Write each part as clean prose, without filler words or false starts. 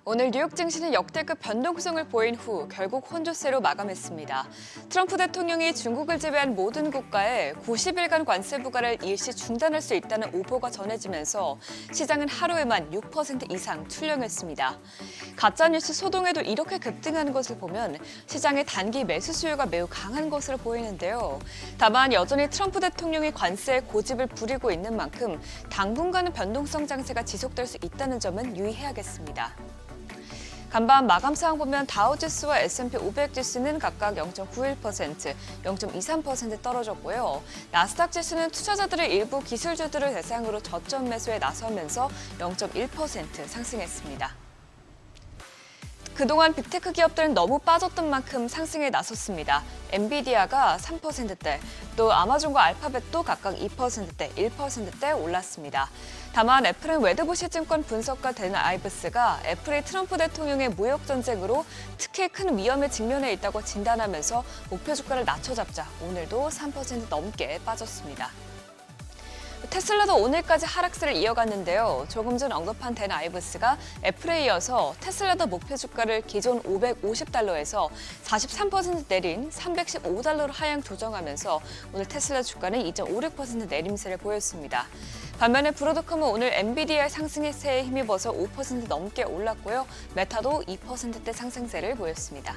오늘 뉴욕 증시는 역대급 변동성을 보인 후 결국 혼조세로 마감했습니다. 트럼프 대통령이 중국을 제외한 모든 국가에 90일간 관세 부과를 일시 중단할 수 있다는 오보가 전해지면서 시장은 하루에만 6% 이상 출렁였습니다. 가짜뉴스 소동에도 이렇게 급등하는 것을 보면 시장의 단기 매수 수요가 매우 강한 것으로 보이는데요. 다만 여전히 트럼프 대통령이 관세에 고집을 부리고 있는 만큼 당분간은 변동성 장세가 지속될 수 있다는 점은 유의해야겠습니다. 간밤 마감 상황 보면 다우지수와 S&P 500 지수는 각각 0.91%, 0.23% 떨어졌고요. 나스닥 지수는 투자자들의 일부 기술주들을 대상으로 저점 매수에 나서면서 0.1% 상승했습니다. 그동안 빅테크 기업들은 너무 빠졌던 만큼 상승에 나섰습니다. 엔비디아가 3%대, 또 아마존과 알파벳도 각각 2%대, 1%대 올랐습니다. 다만 애플은 웨드부시 증권 분석가 데는 아이브스가 애플이 트럼프 대통령의 무역 전쟁으로 특히 큰 위험에 직면해 있다고 진단하면서 목표 주가를 낮춰잡자 오늘도 3% 넘게 빠졌습니다. 테슬라도 오늘까지 하락세를 이어갔는데요. 조금 전 언급한 댄 아이브스가 애플에 이어서 테슬라도 목표 주가를 기존 550달러에서 43% 내린 315달러로 하향 조정하면서 오늘 테슬라 주가는 2.56% 내림세를 보였습니다. 반면에 브로드컴은 오늘 엔비디아의 상승세에 힘입어서 5% 넘게 올랐고요. 메타도 2%대 상승세를 보였습니다.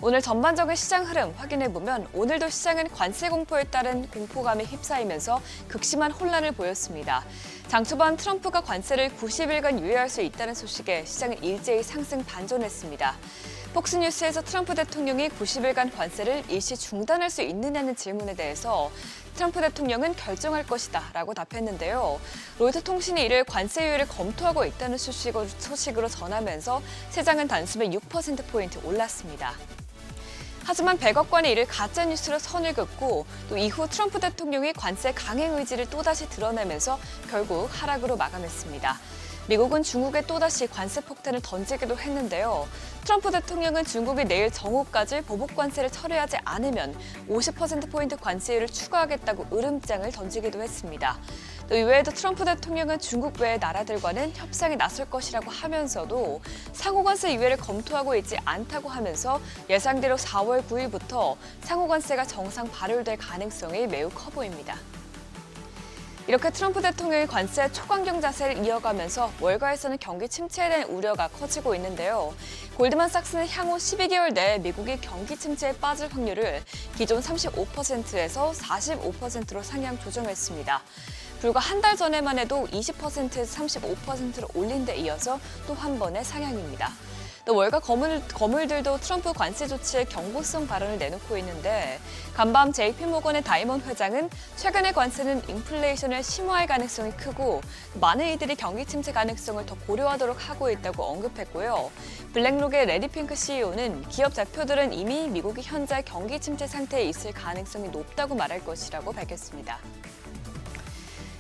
오늘 전반적인 시장 흐름 확인해보면 오늘도 시장은 관세 공포에 따른 공포감에 휩싸이면서 극심한 혼란을 보였습니다. 장 초반 트럼프가 관세를 90일간 유예할 수 있다는 소식에 시장은 일제히 상승 반전했습니다. 폭스뉴스에서 트럼프 대통령이 90일간 관세를 일시 중단할 수 있느냐는 질문에 대해서 트럼프 대통령은 결정할 것이다 라고 답했는데요. 로이터 통신이 이를 관세 유예를 검토하고 있다는 소식으로 전하면서 시장은 단숨에 6%포인트 올랐습니다. 하지만 백악관이 이를 가짜뉴스로 선을 긋고 또 이후 트럼프 대통령이 관세 강행 의지를 또다시 드러내면서 결국 하락으로 마감했습니다. 미국은 중국에 또다시 관세 폭탄을 던지기도 했는데요. 트럼프 대통령은 중국이 내일 정오까지 보복 관세를 철회하지 않으면 50%포인트 관세율을 추가하겠다고 으름장을 던지기도 했습니다. 또 이외에도 트럼프 대통령은 중국 외의 나라들과는 협상에 나설 것이라고 하면서도 상호관세 유예를 검토하고 있지 않다고 하면서 예상대로 4월 9일부터 상호관세가 정상 발효될 가능성이 매우 커 보입니다. 이렇게 트럼프 대통령이 관세 초강경 자세를 이어가면서 월가에서는 경기 침체에 대한 우려가 커지고 있는데요. 골드만삭스는 향후 12개월 내에 미국이 경기 침체에 빠질 확률을 기존 35%에서 45%로 상향 조정했습니다. 불과 한 달 전에만 해도 20%에서 35%로 올린 데 이어서 또 한 번의 상향입니다. 또 월가 거물들도 트럼프 관세 조치에 경고성 발언을 내놓고 있는데 간밤 JP모건의 다이먼 회장은 최근의 관세는 인플레이션을 심화할 가능성이 크고 많은 이들이 경기 침체 가능성을 더 고려하도록 하고 있다고 언급했고요. 블랙록의 레디핑크 CEO는 기업 대표들은 이미 미국이 현재 경기 침체 상태에 있을 가능성이 높다고 말할 것이라고 밝혔습니다.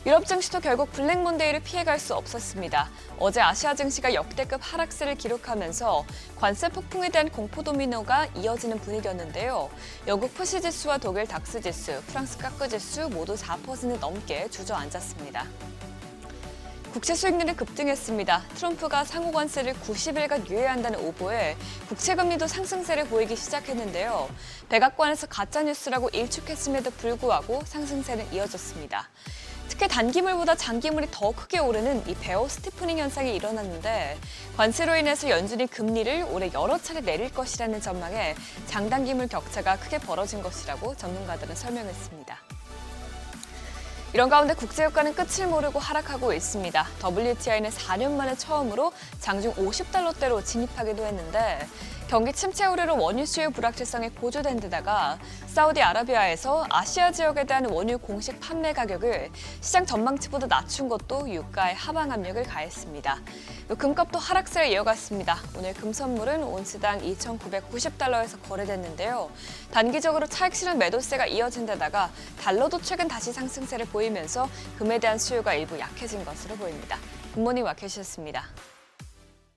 유럽 증시도 결국 블랙 먼데이를 피해갈 수 없었습니다. 어제 아시아 증시가 역대급 하락세를 기록하면서 관세 폭풍에 대한 공포 도미노가 이어지는 분위기였는데요. 영국 푸시 지수와 독일 닥스 지수, 프랑스 까크 지수 모두 4% 넘게 주저앉았습니다. 국채 수익률은 급등했습니다. 트럼프가 상호관세를 90일간 유예한다는 오보에 국채금리도 상승세를 보이기 시작했는데요. 백악관에서 가짜뉴스라고 일축했음에도 불구하고 상승세는 이어졌습니다. 특히 단기물보다 장기물이 더 크게 오르는 이 베어 스티프닝 현상이 일어났는데 관세로 인해서 연준이 금리를 올해 여러 차례 내릴 것이라는 전망에 장단기물 격차가 크게 벌어진 것이라고 전문가들은 설명했습니다. 이런 가운데 국제유가는 끝을 모르고 하락하고 있습니다. WTI는 4년 만에 처음으로 장중 50달러대로 진입하기도 했는데 경기 침체 우려로 원유 수요 불확실성이 고조된 데다가 사우디아라비아에서 아시아 지역에 대한 원유 공식 판매 가격을 시장 전망치보다 낮춘 것도 유가에 하방 압력을 가했습니다. 금값도 하락세를 이어갔습니다. 오늘 금 선물은 온스당 2,990달러에서 거래됐는데요. 단기적으로 차익 실현 매도세가 이어진 데다가 달러도 최근 다시 상승세를 보이면서 금에 대한 수요가 일부 약해진 것으로 보입니다. 굿모닝 마켓이었습니다.